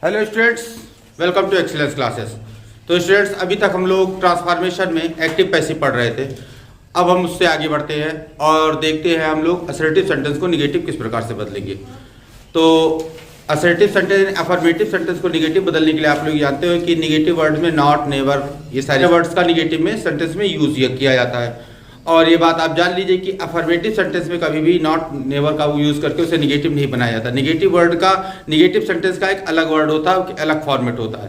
Hello students, welcome to excellence classes. तो students, अभी तक हम लोग ट्रांसफॉर्मेशन में एक्टिव पैसिव पढ़ रहे थे। अब हम उससे आगे बढ़ते हैं और देखते हैं हम लोग असर्टिव सेंटेंस को निगेटिव किस प्रकार से बदलेंगे। तो असर्टिव सेंटेंस, अफर्मेटिव सेंटेंस को निगेटिव बदलने के लिए आप लोग जानते हो कि निगेटिव वर्ड्स में नॉट, नेवर, ये सारे वर्ड्स का निगेटिव में सेंटेंस में यूज किया जाता है। और ये बात आप जान लीजिए कि अफर्मेटिव सेंटेंस में कभी भी नॉट, नेवर का यूज करके उसे निगेटिव नहीं बनाया जाता। निगेटिव वर्ड का, निगेटिव सेंटेंस का एक अलग वर्ड होता है, अलग फॉर्मेट होता है।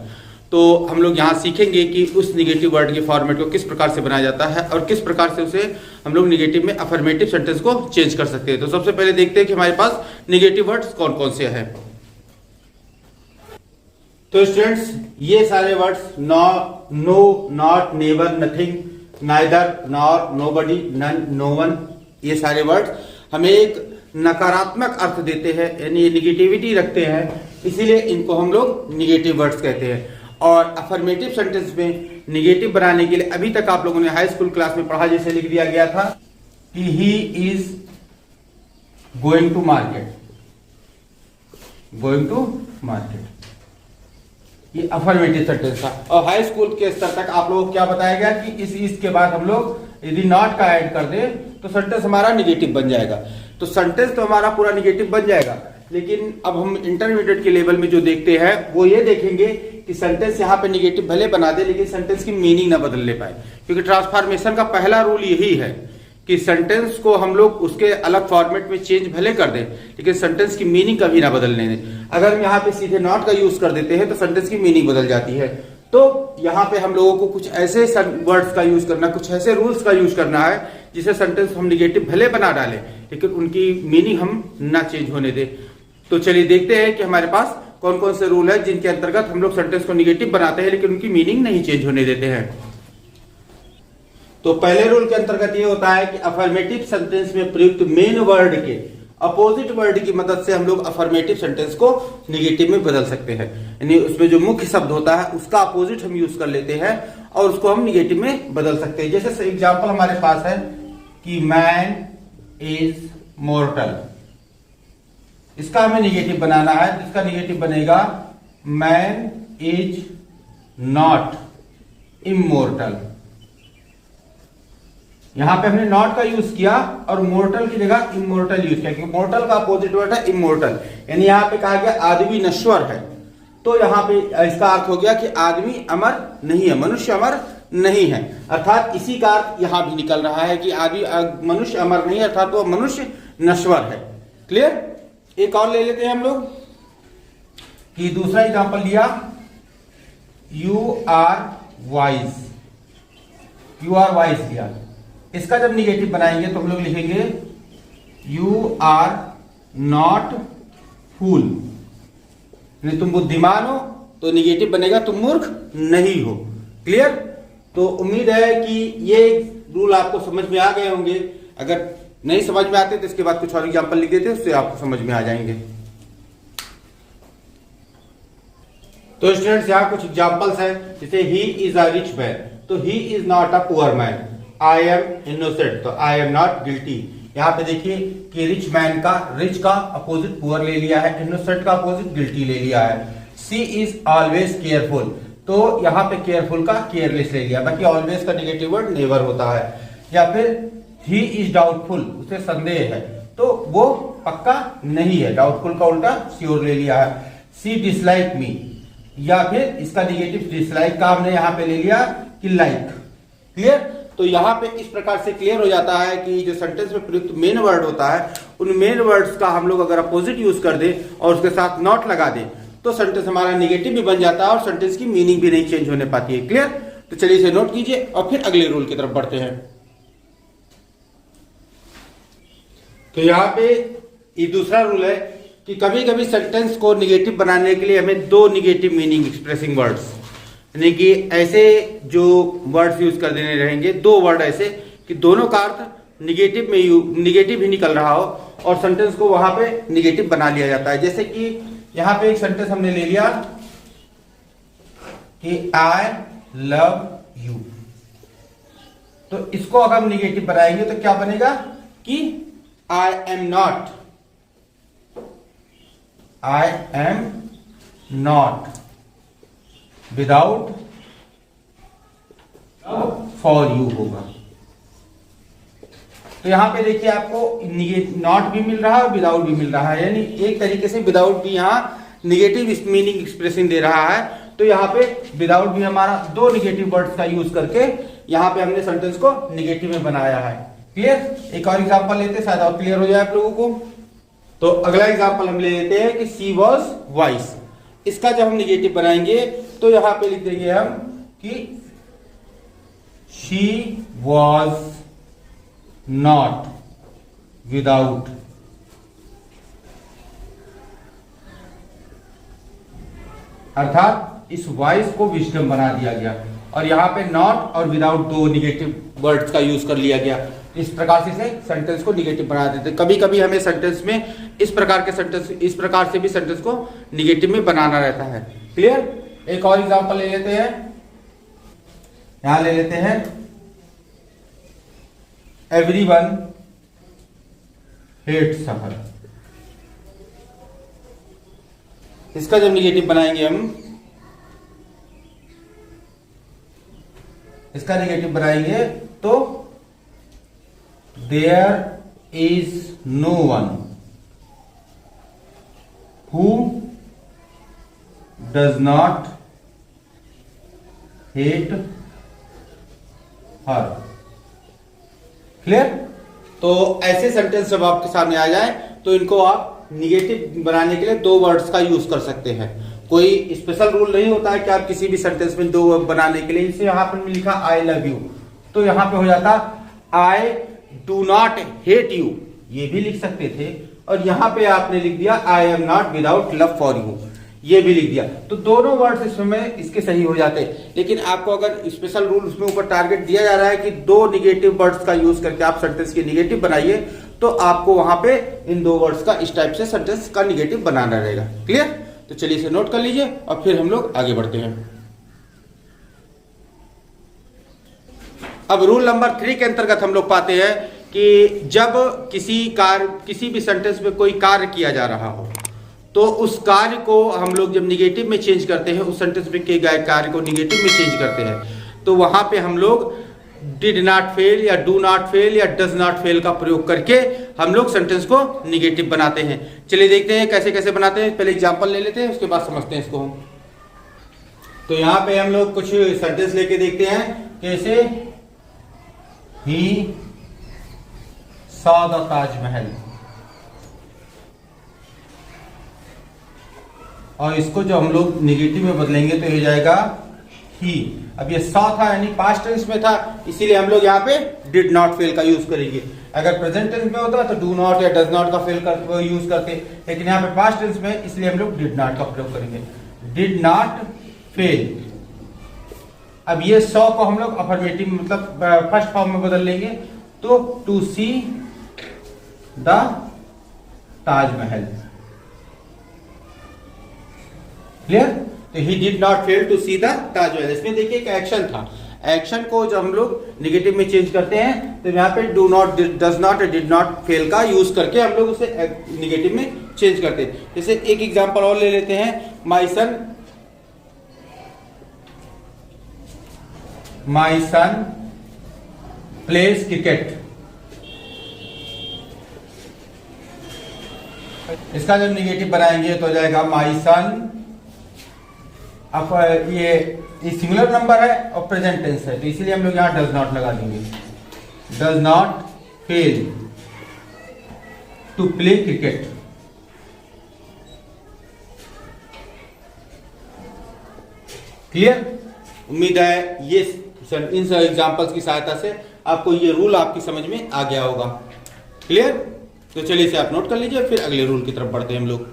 तो हम लोग यहाँ सीखेंगे कि उस निगेटिव वर्ड के फॉर्मेट को किस प्रकार से बनाया जाता है और किस प्रकार से उसे हम लोग निगेटिव में अफर्मेटिव सेंटेंस को चेंज कर सकते हैं। तो सबसे पहले देखते हैं कि हमारे पास निगेटिव वर्ड्स कौन कौन से हैं। तो स्टूडेंट्स, ये सारे words no, not, never, nothing, neither, nor, nobody, none, no one, ये सारे वर्ड्स हमें एक नकारात्मक अर्थ देते हैं, यानी निगेटिविटी रखते हैं, इसीलिए इनको हम लोग निगेटिव वर्ड्स कहते हैं। और अफर्मेटिव सेंटेंस में निगेटिव बनाने के लिए अभी तक आप लोगों ने हाई स्कूल क्लास में पढ़ा, जैसे लिख दिया गया था कि he is going to market, going to market, ये अफर्मेटिव सेंटेंस था। और हाई स्कूल के स्तर तक आप लोगों को क्या बताया गया कि इस के बाद हम लोग यदि नॉट का ऐड कर दें तो सेंटेंस हमारा निगेटिव बन जाएगा। तो सेंटेंस तो हमारा पूरा निगेटिव बन जाएगा, लेकिन अब हम इंटरमीडिएट के लेवल में जो देखते हैं वो ये देखेंगे कि सेंटेंस यहाँ पे निगेटिव भले बना दे लेकिन सेंटेंस की मीनिंग ना बदल ले पाए। क्योंकि ट्रांसफॉर्मेशन का पहला रूल यही है कि सेंटेंस को हम लोग उसके अलग फॉर्मेट में चेंज भले कर दें लेकिन सेंटेंस की मीनिंग कभी ना बदलने दें। अगर हम यहाँ पे सीधे नॉट का यूज कर देते हैं तो सेंटेंस की मीनिंग बदल जाती है। तो यहाँ पे हम लोगों को कुछ ऐसे वर्ड्स का यूज करना, कुछ ऐसे रूल्स का यूज करना है जिसे सेंटेंस हम निगेटिव भले बना डालें लेकिन उनकी मीनिंग हम ना चेंज होने दें। तो चलिए देखते हैं कि हमारे पास कौन कौन से रूल है जिनके अंतर्गत हम लोग सेंटेंस को निगेटिव बनाते हैं लेकिन उनकी मीनिंग नहीं चेंज होने देते हैं। तो पहले रूल के अंतर्गत ये होता है कि अफर्मेटिव सेंटेंस में प्रयुक्त मेन वर्ड के अपोजिट वर्ड की मदद से हम लोग अफर्मेटिव सेंटेंस को निगेटिव में बदल सकते हैं। यानी उसमें जो मुख्य शब्द होता है उसका अपोजिट हम यूज कर लेते हैं और उसको हम निगेटिव में बदल सकते हैं। जैसे एग्जांपल हमारे पास है कि मैन इज मोर्टल, इसका हमें निगेटिव बनाना है। तो इसका निगेटिव बनेगा मैन इज नॉट इमोर्टल। यहां पे हमने नॉट का यूज किया और मोर्टल की जगह इमोर्टल यूज किया, क्योंकि मोर्टल का अपोजिट वर्ड है इमोर्टल। यानी यहां पे कहा गया आदमी नश्वर है, तो यहां पे इसका अर्थ हो गया कि आदमी अमर नहीं है, मनुष्य अमर नहीं है। अर्थात इसी का अर्थ यहां भी निकल रहा है कि आदमी, मनुष्य अमर नहीं है, अर्थात वो मनुष्य नश्वर है। क्लियर? एक और ले लेते हैं हम लोग कि दूसरा एग्जांपल लिया, you are wise, you are wise लिया। इसका जब निगेटिव बनाएंगे तो हम लोग लिखेंगे यू आर नॉट फूल, तुम बुद्धिमान हो, तो निगेटिव बनेगा तुम मूर्ख नहीं हो। क्लियर? तो उम्मीद है कि ये रूल आपको समझ में आ गए होंगे। अगर नहीं समझ में आते तो इसके बाद कुछ और एग्जांपल लिख देते, उससे आपको समझ में आ जाएंगे। तो स्टूडेंट्स, यहाँ कुछ एग्जांपल्स हैं, जैसे he is a rich man, तो he is not a poor man. I am innocent, तो आई एम नॉट गिल्टी। यहाँ पे देखिए कि रिच मैन का, रिच का अपोजिट पुअर ले लिया है, इनोसेंट का अपोजिट गिल्टी ले लिया है। सी इज ऑलवेज केयरफुल, तो यहाँ पे केयरफुल का केयरलेस ले लिया। बाकी ऑलवेज का नेगेटिव वर्ड नेवर होता है। या फिर ही इज डाउटफुल, उसे संदेह है, तो वो पक्का नहीं है, डाउटफुल का उल्टा श्योर ले लिया है। सी डिसलाइक मी, या फिर इसका निगेटिव डिसलाइक का हमने यहाँ पे ले लिया कि लाइक। क्लियर? तो यहाँ पे इस प्रकार से क्लियर हो जाता है कि जो सेंटेंस में प्रयुक्त मेन वर्ड होता है उन मेन वर्ड्स का हम लोग अगर अपोजिट यूज कर दे और उसके साथ नॉट लगा दे तो सेंटेंस हमारा निगेटिव भी बन जाता है और सेंटेंस की मीनिंग भी नहीं चेंज होने पाती है। क्लियर? तो चलिए इसे नोट कीजिए और फिर अगले रूल की तरफ बढ़ते हैं। तो यहाँ पे ये दूसरा रूल है कि कभी कभी सेंटेंस को निगेटिव बनाने के लिए हमें दो निगेटिव मीनिंग एक्सप्रेसिंग वर्ड्स, यानी कि ऐसे जो वर्ड्स यूज कर देने रहेंगे, दो वर्ड ऐसे कि दोनों का अर्थ निगेटिव में निगेटिव ही निकल रहा हो और सेंटेंस को वहां पे निगेटिव बना लिया जाता है। जैसे कि यहां पे एक सेंटेंस हमने ले लिया कि आई लव यू, तो इसको अगर हम निगेटिव बनाएंगे तो क्या बनेगा कि I am not, I am not without for you होगा। तो यहां पे देखिए आपको नॉट भी मिल रहा है और विदाउट भी मिल रहा है, यानी एक तरीके से विदाउट भी यहाँ निगेटिव मीनिंग एक्सप्रेशन दे रहा है। तो यहाँ पे विदाउट भी हमारा दो निगेटिव वर्ड्स का यूज करके यहाँ पे हमने सेंटेंस को निगेटिव में बनाया है। क्लियर? एक और एग्जांपल लेते हैं, शायद और क्लियर हो जाए आप लोगों को। तो अगला एग्जांपल हम ले लेते हैं कि शी वॉज वाइस। इसका जब हम निगेटिव बनाएंगे तो यहां पे लिख देंगे हम कि शी वॉज नॉट विदाउट अर्थात इस वॉइस को विजडम बना दिया गया और यहां पे नॉट और विदाउट दो निगेटिव वर्ड्स का यूज कर लिया गया। इस प्रकार से सेंटेंस को निगेटिव बना देते। कभी कभी हमें सेंटेंस में इस प्रकार से भी सेंटेंस को निगेटिव में बनाना रहता है। क्लियर? एक और एग्जांपल ले लेते हैं, यहां ले लेते हैं एवरीवन हेट्स हर। इसका जब निगेटिव बनाएंगे हम, इसका निगेटिव बनाएंगे तो there is no one who does not hate her. Clear? तो ऐसे सेंटेंस जब आपके सामने आ जाए तो इनको आप निगेटिव बनाने के लिए दो वर्ड्स का यूज कर सकते हैं। कोई स्पेशल रूल नहीं होता है कि आप किसी भी सेंटेंस में दो वर्ड बनाने के लिए, इसे यहां पर लिखा आई लव यू, तो यहां पे हो जाता I do not hate you, ये भी लिख सकते थे। और यहां पे आपने लिख दिया आई am not without love for you, ये भी लिख दिया। तो दोनों वर्ड्स इसमें इसके सही हो जाते। लेकिन आपको अगर स्पेशल रूल उसमें ऊपर टारगेट दिया जा रहा है कि दो निगेटिव वर्ड्स का यूज करके आप सेंटेंस की निगेटिव बनाइए, तो आपको वहां पे इन दो वर्ड्स का इस टाइप से सेंटेंस का निगेटिव बनाना रहेगा। क्लियर? तो चलिए इसे नोट कर लीजिए और फिर हम लोग आगे बढ़ते हैं। अब रूल नंबर 3 के अंतर्गत हम लोग पाते हैं कि जब किसी भी सेंटेंस में कोई कार्य किया जा रहा हो तो उस कार्य को हम लोग जब निगेटिव में चेंज करते हैं, उस सेंटेंस में किए गए कार्य को निगेटिव में चेंज करते हैं, तो वहां पे हम लोग डिड नॉट फेल या डू नॉट फेल या डज नॉट फेल का प्रयोग करके हम लोग सेंटेंस को निगेटिव बनाते हैं। चलिए देखते हैं कैसे कैसे बनाते हैं। पहले एग्जांपल ले लेते हैं, उसके बाद समझते हैं इसको हम। तो यहां पे हम लोग कुछ सेंटेंस लेके देखते हैं कैसे। ही सॉ द ताजमहल, और इसको जो हम लोग निगेटिव में बदलेंगे तो ये जाएगा ही। अब ये सॉ था यानी पास्ट टेंस में था, इसीलिए हम लोग यहाँ पे डिड नॉट फेल का यूज करेंगे। अगर प्रेजेंट टेंस में होता तो डू नॉट या डज नॉट का फेल यूज करते, लेकिन यहाँ पे पास्ट टेंस में, इसलिए हम लोग डिड नॉट का प्रयोग करेंगे। Did not fail. अब ये सॉ को हम लोग अफर्मेटिव मतलब फर्स्ट फॉर्म में बदल लेंगे, तो to see the Taj Mahal. Clear? तो he did not fail to see the Taj Mahal. इसमें देखिए एक एक्शन था, एक्शन को जब हम लोग निगेटिव में चेंज करते हैं तो यहाँ पे do not, does not, did not fail का यूज करके हम लोग उसे निगेटिव में चेंज करते हैं। जैसे एक एग्जांपल और ले लेते हैं, माई सन प्लेज क्रिकेट। इसका जब निगेटिव बनाएंगे तो हो जाएगा माई सन। अब ये सिंगुलर नंबर है और प्रेजेंट टेंस है, तो इसीलिए हम लोग यहां डज नॉट लगा देंगे। Does not fail to play cricket. Clear? उम्मीद है ये इन सब एग्जांपल्स की सहायता से आपको ये रूल आपकी समझ में आ गया होगा। क्लियर? तो चलिए इसे आप नोट कर लीजिए, फिर अगले रूल की तरफ बढ़ते हैं हम लोग।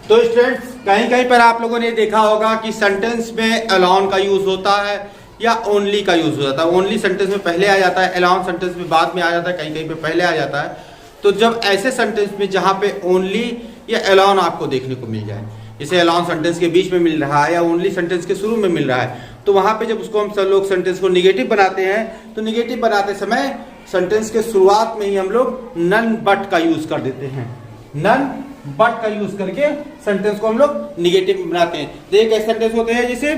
तो स्टूडेंट्स, कहीं कहीं पर आप लोगों ने देखा होगा कि सेंटेंस में अलोन का यूज होता है या ओनली का यूज हो जाता है। ओनली सेंटेंस में पहले आ जाता है, अलोन सेंटेंस में बाद में आ जाता है, कहीं कहीं पे पहले आ जाता है। तो जब ऐसे सेंटेंस में जहां पे ओनली या अलोन आपको देखने को मिल जाए, जैसे अलोन सेंटेंस के बीच में मिल रहा है या ओनली सेंटेंस के शुरू में मिल रहा है, तो वहां पे जब उसको हम सब लोग सेंटेंस को निगेटिव बनाते हैं, तो निगेटिव बनाते समय सेंटेंस के शुरुआत में ही हम लोग नन बट का यूज कर देते हैं। नन बट का यूज करके सेंटेंस को हम लोग निगेटिव बनाते हैं। देखिए कैसे सेंटेंस होते हैं जैसे,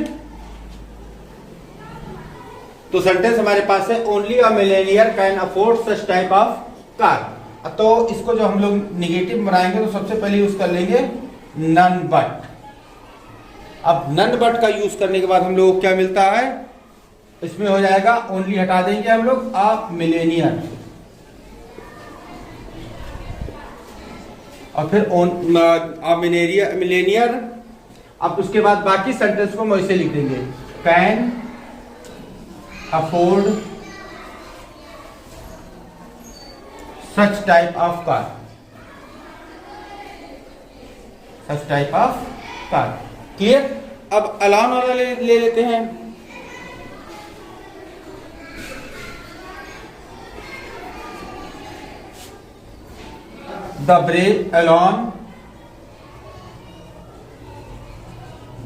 तो सेंटेंस हमारे पास है only a millionaire can afford such type of car. तो इसको जो हम लोग निगेटिव बनाएंगे तो सबसे पहले यूज कर लेंगे नन बट। अब नन बट का यूज करने के बाद हम लोग को क्या मिलता है, इसमें हो जाएगा ओनली हटा देंगे हम लोग अ मिलेनियर, और फिर मिलेनियर। अब उसके बाद बाकी सेंटेंस को हम ऐसे लिख देंगे, can afford such type of car, such type of car. Clear. अब अलाउन वाला ले लेते हैं। The brave alone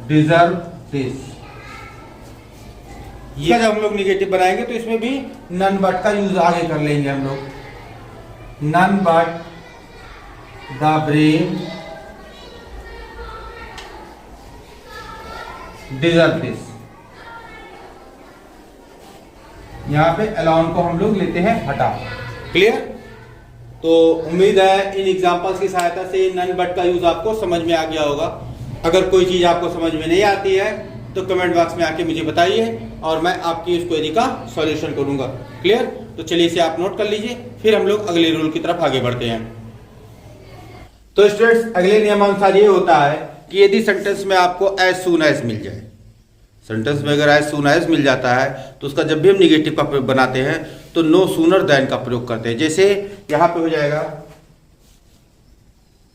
deserve this. ये जब हम लोग निगेटिव बनाएंगे तो इसमें भी नन बट का यूज आगे कर लेंगे हम लोग, none but the brave deserve this. यहां पे अलाउन को हम लोग लेते हैं हटा। क्लियर। तो उम्मीद है इन एग्जांपल्स की सहायता से नन बट का यूज आपको समझ में आ गया होगा। अगर कोई चीज आपको समझ में नहीं आती है तो कमेंट बॉक्स में आके मुझे बताइए और मैं आपकी उस क्वेरी का सॉल्यूशन करूंगा। क्लियर। तो चलिए इसे आप नोट कर लीजिए, फिर हम लोग अगले रूल की तरफ आगे बढ़ते हैं। तो स्टूडेंट्स अगले नियमानुसार ये होता है कि यदि सेंटेंस में आपको एज सून एज मिल जाए, सेंटेंस में अगर एज सून एज मिल जाता है तो उसका जब भी हम निगेटिव का प्रयोग बनाते हैं तो नो सूनर देन का प्रयोग करते हैं। जैसे यहां पे हो जाएगा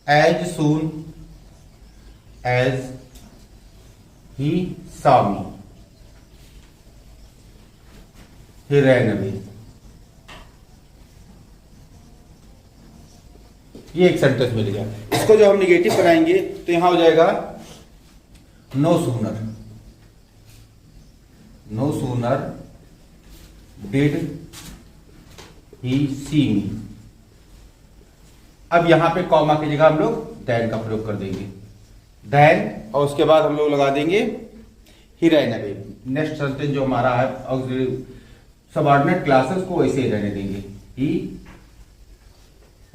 as soon as he saw me he ran away। ये एक सेंटेंस मिल गया। इसको जब हम निगेटिव बनाएंगे तो यहां हो जाएगा no sooner, no sooner did he see me. अब यहां पे कॉमा की जगह हम लोग देन का प्रयोग कर देंगे, देन, और उसके बाद हम लोग लगा देंगे ही रैन अवे। नेक्स्ट सेंटेंस जो हमारा है सबऑर्डिनेट क्लासेस को वैसे ही रहने देंगे, ही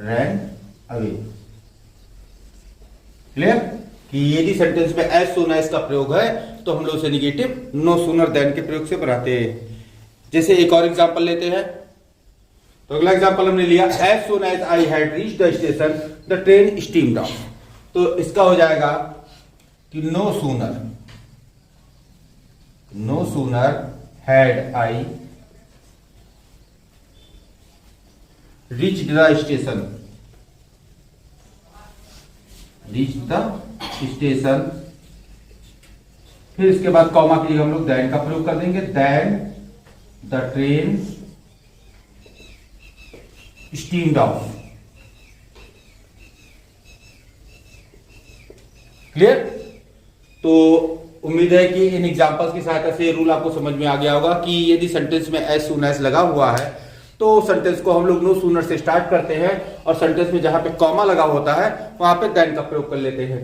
रैन अवे। क्लियर। कि यदि सेंटेंस में एज सून एज का प्रयोग है तो हम लोग उसे निगेटिव नो सूनर देन के प्रयोग से बनाते हैं। जैसे एक और एग्जांपल लेते हैं। तो अगला एग्जांपल हमने लिया, as soon as I had reached the station the train steamed off. तो इसका हो जाएगा कि no sooner had I reached the station, फिर इसके बाद कॉमा के लिए हम लोग देन का प्रयोग कर देंगे, then the train steamed off. Clear. तो उम्मीद है कि इन एग्जांपल्स की सहायता से रूल आपको समझ में आ गया होगा कि यदि सेंटेंस में एज सून एज लगा हुआ है तो सेंटेंस को हम लोग नो सूनर से स्टार्ट करते हैं और सेंटेंस में जहां पे कॉमा लगा होता है वहां पे देन का प्रयोग कर लेते हैं।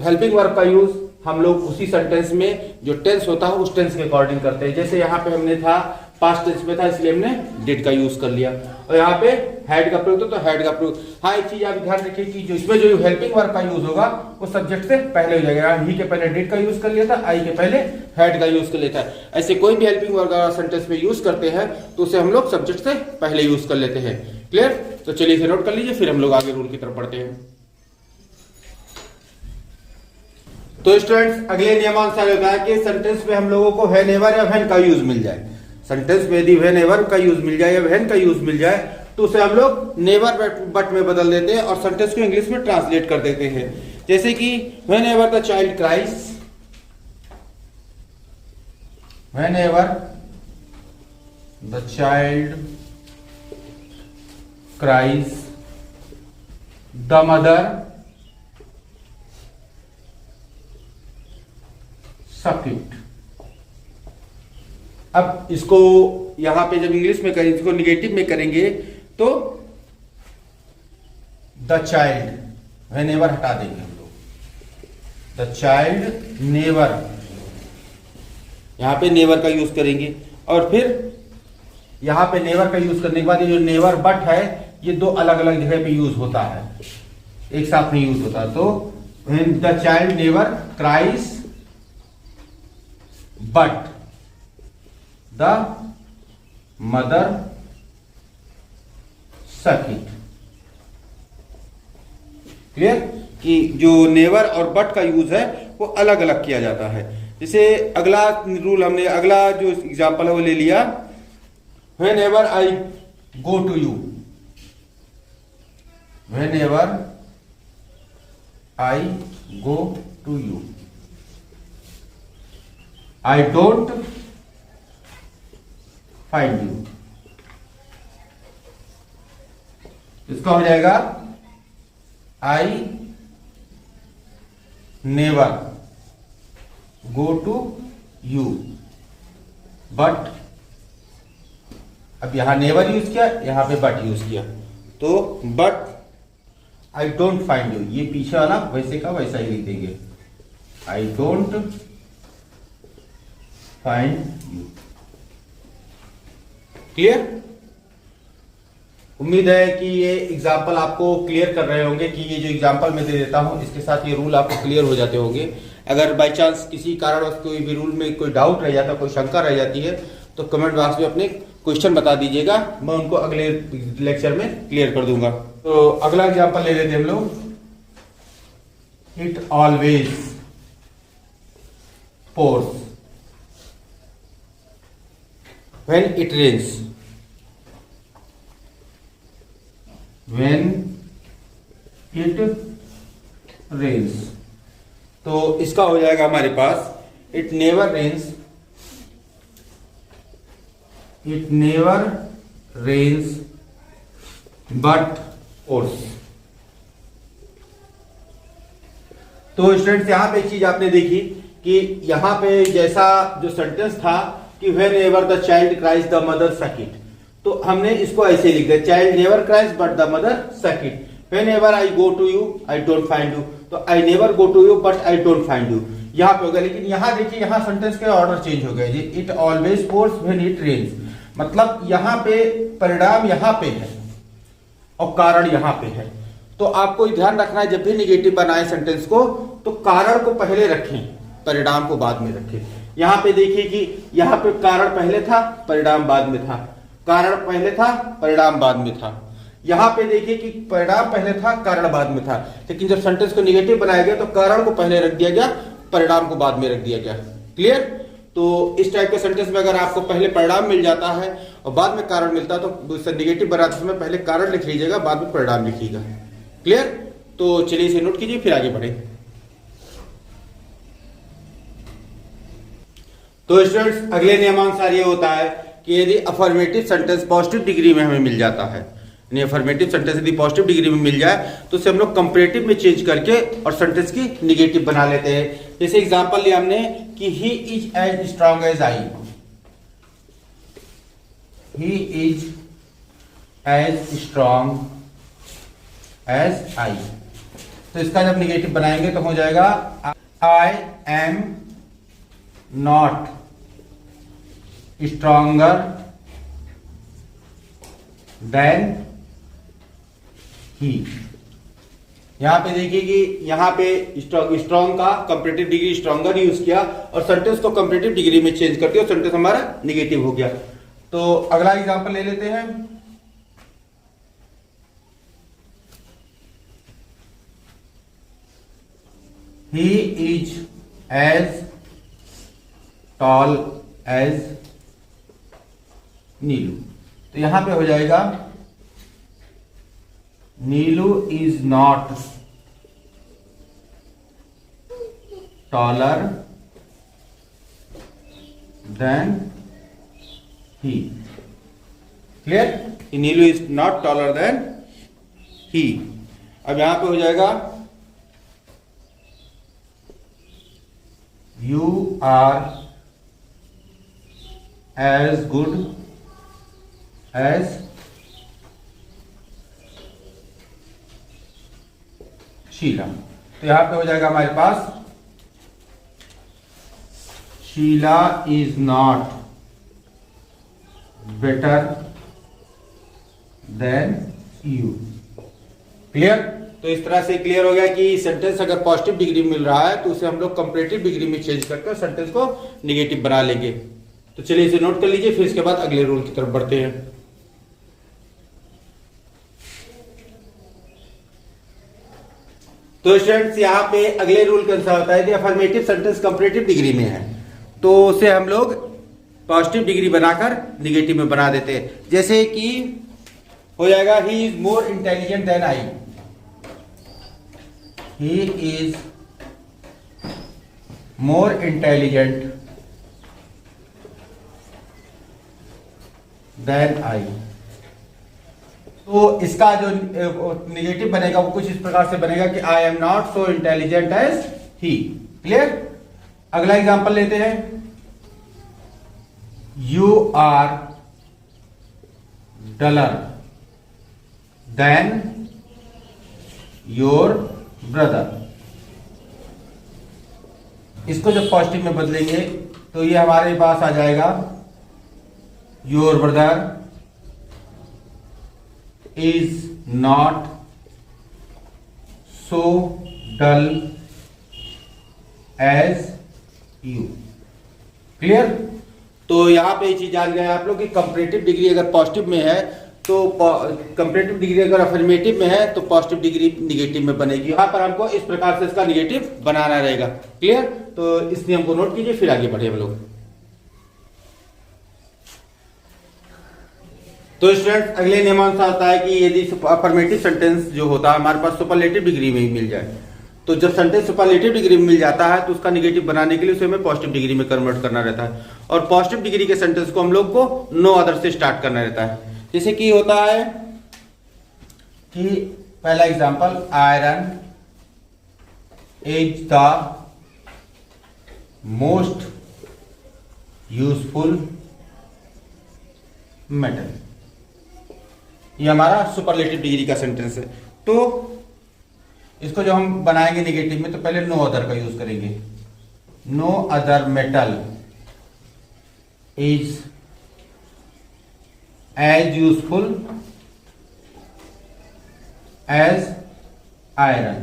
हेल्पिंग वर्ब का यूज हम लोग उसी सेंटेंस में जो टेंस होता है उस टेंस के अकॉर्डिंग करते हैं। जैसे यहाँ पे हमने था पास्ट टेंस में था इसलिए हमने डिड का यूज कर लिया, और यहाँ पे हैड का प्रयोग तो हैड का प्रयोग। हाँ, एक चीज आप ध्यान रखिए कि जो इसमें जो हेल्पिंग वर्ब का यूज होगा वो सब्जेक्ट से पहले हो जाएगा। ही के पहले डिड का यूज कर लिया था, आई के पहले हैड का यूज कर लेता है। ऐसे कोई भी हेल्पिंग वर्ब का सेंटेंस में यूज करते हैं तो उसे हम लोग सब्जेक्ट से पहले यूज कर लेते हैं। क्लियर। तो चलिए इसे नोट कर लीजिए, फिर हम लोग आगे रूल की तरफ बढ़ते हैं। तो स्टूडेंट्स अगले नियमानुसार होता है कि सेंटेंस में हम लोगों को व्हेन एवर या व्हेन का यूज मिल जाए। सेंटेंस में यदि व्हेन एवर का यूज मिल जाए या व्हेन का यूज मिल जाए तो उसे हम लोग नेवर बट में बदल देते हैं और सेंटेंस को इंग्लिश में ट्रांसलेट कर देते हैं। जैसे कि whenever the child cries, when ever the child cries the mother suck it. अब इसको यहां पे जब इंग्लिश में करेंगे, इसको निगेटिव में करेंगे तो द चाइल्ड वेन एवर हटा देंगे हम लोग, द चाइल्ड नेवर, यहां पे नेवर का यूज करेंगे। और फिर यहां पे नेवर का यूज करने के बाद ये जो नेवर बट है ये दो अलग अलग जगह पे यूज होता है, एक साथ नहीं यूज होता। तो when the child never cries but the mother suck it. Clear कि जो नेवर और बट का यूज है वो अलग अलग किया जाता है। जैसे अगला रूल हमने, अगला जो एग्जांपल है वो ले लिया, whenever I go to you, whenever I go to you, I don't find you। इसका हो जाएगा I never go to you, but अब यहां नेवर यूज किया, यहां पे बट यूज किया, तो but I don't find you, ये पीछे वाला वैसे का वैसा ही लिख देंगे, आई डोंट फाइंड यू। क्लियर? उम्मीद है कि ये एग्जाम्पल आपको क्लियर कर रहे होंगे कि ये जो एग्जाम्पल मैं दे देता हूं इसके साथ ये रूल आपको क्लियर हो जाते होंगे। अगर बाई चांस किसी कारणवश कोई भी रूल में कोई डाउट रह जाता, कोई शंका रह जाती है, तो कमेंट बॉक्स में अपने क्वेश्चन बता दीजिएगा, मैं उनको अगले लेक्चर में क्लियर कर दूंगा। तो अगला एग्जांपल ले लेते हैं हम लोग, it always pours when it rains, when it rains. तो इसका हो जाएगा हमारे पास, it never rains, it never rains but pours. तो स्टूडेंट्स यहां पे एक चीज आपने देखी कि यहां पे जैसा जो सेंटेंस था कि whenever the child cries the mother suck it, तो हमने इसको ऐसे लिख दिया, child never cries but the mother suck it. Whenever I go to you I don't find you, तो I never go to you but I don't find you, यहां पे होगा। लेकिन यहां देखिए, यहां सेंटेंस के ऑर्डर चेंज हो गए जी, it always pours when it rains, मतलब यहां पे परिणाम यहां पे है और कारण यहां पे है। तो आपको ध्यान रखना है, जब भी निगेटिव बनाए सेंटेंस को तो कारण को पहले रखें, परिणाम को बाद में रखें। यहां पे देखिए कि यहां पे कारण पहले था, परिणाम बाद में था, कारण पहले था, परिणाम बाद में था। यहां पे देखिए कि परिणाम पहले था, कारण बाद में था। लेकिन जब सेंटेंस को निगेटिव बनाया गया तो कारण को पहले रख दिया गया, परिणाम को बाद में रख दिया गया। क्लियर? तो इस टाइप के सेंटेंस में अगर आपको पहले परिणाम मिल जाता है और बाद में कारण मिलता है तो निगेटिव बनाते समय पहले कारण लिख लीजिएगा, बाद में परिणाम लिखिएगा। क्लियर? तो चलिए इसे नोट कीजिए, फिर आगे बढ़े। तो स्टूडेंट्स अगले नियमानुसार ये होता है कि यदि अफर्मेटिव सेंटेंस पॉजिटिव डिग्री में हमें मिल जाता है, यानी अफर्मेटिव सेंटेंस यदि पॉजिटिव डिग्री में मिल जाए तो उसे हम लोग कंपैरेटिव में चेंज करके और सेंटेंस की निगेटिव बना लेते हैं। जैसे एग्जांपल लिया हमने कि he is as strong as I, he is as strong as I. तो इसका जब निगेटिव बनाएंगे तो हो जाएगा I am not stronger than he. यहां पे देखिए कि यहां पे स्ट्रॉन्ग का कंपैरेटिव डिग्री स्ट्रॉन्गर यूज किया और सेंटेंस को कंपैरेटिव डिग्री में चेंज करते और सेंटेंस हमारा निगेटिव हो गया। तो अगला एग्जांपल ले लेते हैं, he is as tall as Neelu. तो यहां पे हो जाएगा Neelu is not taller than he. Clear? Neelu is not taller than he. अब यहां पे हो जाएगा you are as good as Sheela. तो यहां पे हो जाएगा हमारे पास Sheela is not better than you. Clear? तो इस तरह से क्लियर हो गया कि सेंटेंस अगर पॉजिटिव डिग्री मिल रहा है तो उसे हम लोग कंपैरेटिव डिग्री में चेंज करके सेंटेंस को निगेटिव बना लेंगे। तो चलिए इसे नोट कर लीजिए, फिर इसके बाद अगले रूल की तरफ बढ़ते हैं। तो स्टूडेंट्स यहाँ पे अगले रूल के अनुसार होता है कि अफर्मेटिव सेंटेंस कंपैरेटिव डिग्री में है तो उसे हम लोग पॉजिटिव डिग्री बनाकर निगेटिव में बना देते हैं। जैसे कि हो जाएगा he is more intelligent than I. He is more intelligent than I. तो इसका जो निगेटिव बनेगा वो कुछ इस प्रकार से बनेगा कि I am not so intelligent as he. Clear? अगला एग्जांपल लेते हैं। You are duller than your brother. इसको जब पॉजिटिव में बदलेंगे तो ये हमारे पास आ जाएगा your brother is not so dull as you. Clear? तो यहां पे ये चीज जान गए आप लोग कि कंपैरेटिव डिग्री अगर पॉजिटिव में है तो कंपैरेटिव डिग्री अगर अफर्मेटिव में है तो पॉजिटिव डिग्री निगेटिव में बनेगी। यहां पर हमको इस प्रकार से इसका निगेटिव बनाना रहेगा। क्लियर? तो इस नियम को नोट कीजिए, फिर आगे बढ़े हम लोग। तो स्टूडेंट अगले नियमानुसार होता है कि यदि अफर्मेटिव सेंटेंस जो होता है हमारे पास सुपरलेटिव डिग्री में ही मिल जाए तो जब सेंटेंस सुपरलेटिव डिग्री में मिल जाता है तो उसका निगेटिव बनाने के लिए उसे हमें पॉजिटिव डिग्री में कन्वर्ट करना रहता है। और पॉजिटिव डिग्री के सेंटेंस को हम लोग को नो अदर से स्टार्ट करना रहता है। जैसे कि होता है कि पहला example iron is the most useful metal. ये हमारा सुपरलेटिव डिग्री का सेंटेंस है। तो इसको जो हम बनाएंगे निगेटिव में तो पहले नो अदर का यूज करेंगे। No other metal is as useful as iron.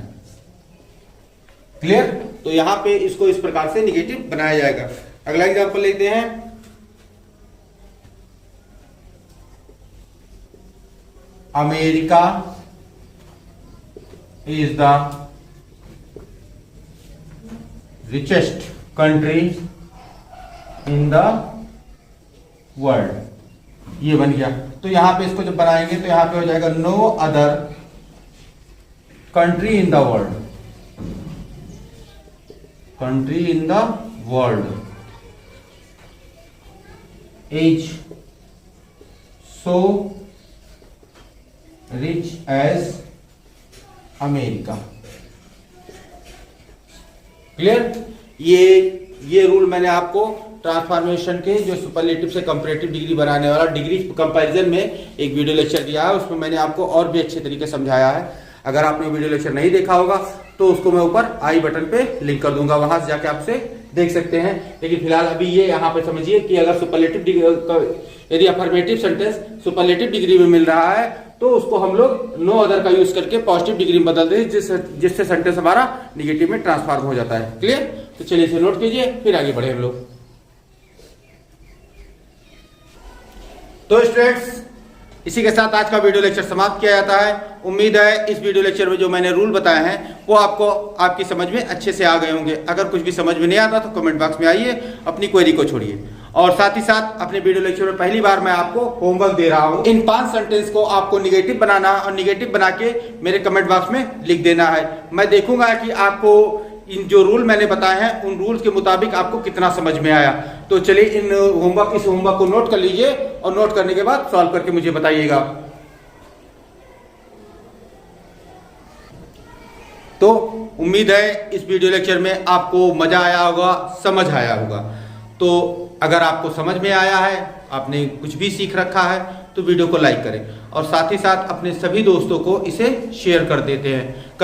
Clear? तो यहां पे इसको इस प्रकार से निगेटिव बनाया जाएगा। अगला एग्जांपल लेते हैं। America is the richest country in the world। ये बन गया। तो यहां पे इसको जब बनाएंगे तो यहां पे हो जाएगा no other country in the world. Country in the world is so rich as America. Clear? ये रूल मैंने आपको ट्रांसफॉर्मेशन के जो सुपरलेटिव से कंपैरेटिव डिग्री बनाने वाला डिग्री कंपैरिजन में एक वीडियो लेक्चर दिया है, उसमें मैंने आपको और भी अच्छे तरीके समझाया है। अगर आपने वीडियो लेक्चर नहीं देखा होगा तो उसको मैं ऊपर आई बटन पे लिंक कर दूंगा, वहां से जाके आपसे देख सकते हैं। लेकिन फिलहाल अभी ये यहाँ पे समझिए कि अगर सुपरलेटिव यदि अफर्मेटिव सेंटेंस सुपरलेटिव डिग्री में मिल रहा है तो उसको हम लोग नो अदर का यूज करके पॉजिटिव डिग्री में बदल दें जिससे सेंटेंस हमारा निगेटिव में ट्रांसफॉर्म हो जाता है। क्लियर? तो चलिए इसे नोट कीजिए, फिर आगे बढ़े हम लोग। तो स्टूडेंट्स इसी के साथ आज का वीडियो लेक्चर समाप्त किया जाता है। उम्मीद है इस वीडियो लेक्चर में जो मैंने रूल बताए हैं वो आपको आपकी समझ में अच्छे से आ गए होंगे। अगर कुछ भी समझ में नहीं आता तो कमेंट बॉक्स में आइए, अपनी क्वेरी को छोड़िए। और साथ ही साथ अपने वीडियो लेक्चर में पहली बार मैं आपको होमवर्क दे रहा हूं। इन 5 सेंटेंस को आपको निगेटिव बनाना और निगेटिव बना के मेरे कमेंट बॉक्स में लिख देना है। मैं देखूंगा कि आपको इन जो रूल मैंने बताए हैं उन रूल्स के मुताबिक आपको कितना समझ में आया। तो चलिए इस होमवर्क को नोट कर लीजिए और नोट करने के बाद सॉल्व करके मुझे बताइएगा। तो उम्मीद है इस वीडियो लेक्चर में आपको मजा आया होगा, समझ आया होगा। तो अगर आपको समझ में आया है, आपने कुछ भी सीख रखा है तो वीडियो को लाइक करें और साथ ही साथ अपने सभी दोस्तों को इसे शेयर कर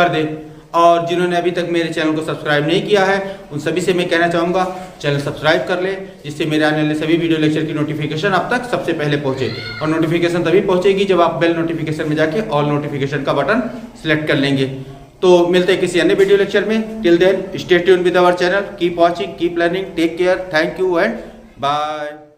दें। और जिन्होंने अभी तक मेरे चैनल को सब्सक्राइब नहीं किया है उन सभी से मैं कहना चाहूँगा चैनल सब्सक्राइब कर ले, जिससे मेरे आने वाले सभी वीडियो लेक्चर की नोटिफिकेशन आप तक सबसे पहले पहुँचे। और नोटिफिकेशन तभी पहुँचेगी जब आप बेल नोटिफिकेशन में जाके ऑल नोटिफिकेशन का बटन सिलेक्ट कर लेंगे। तो मिलते हैं किसी अन्य वीडियो लेक्चर में। Till then stay tuned with our channel, keep watching, keep learning, take care, thank you and bye.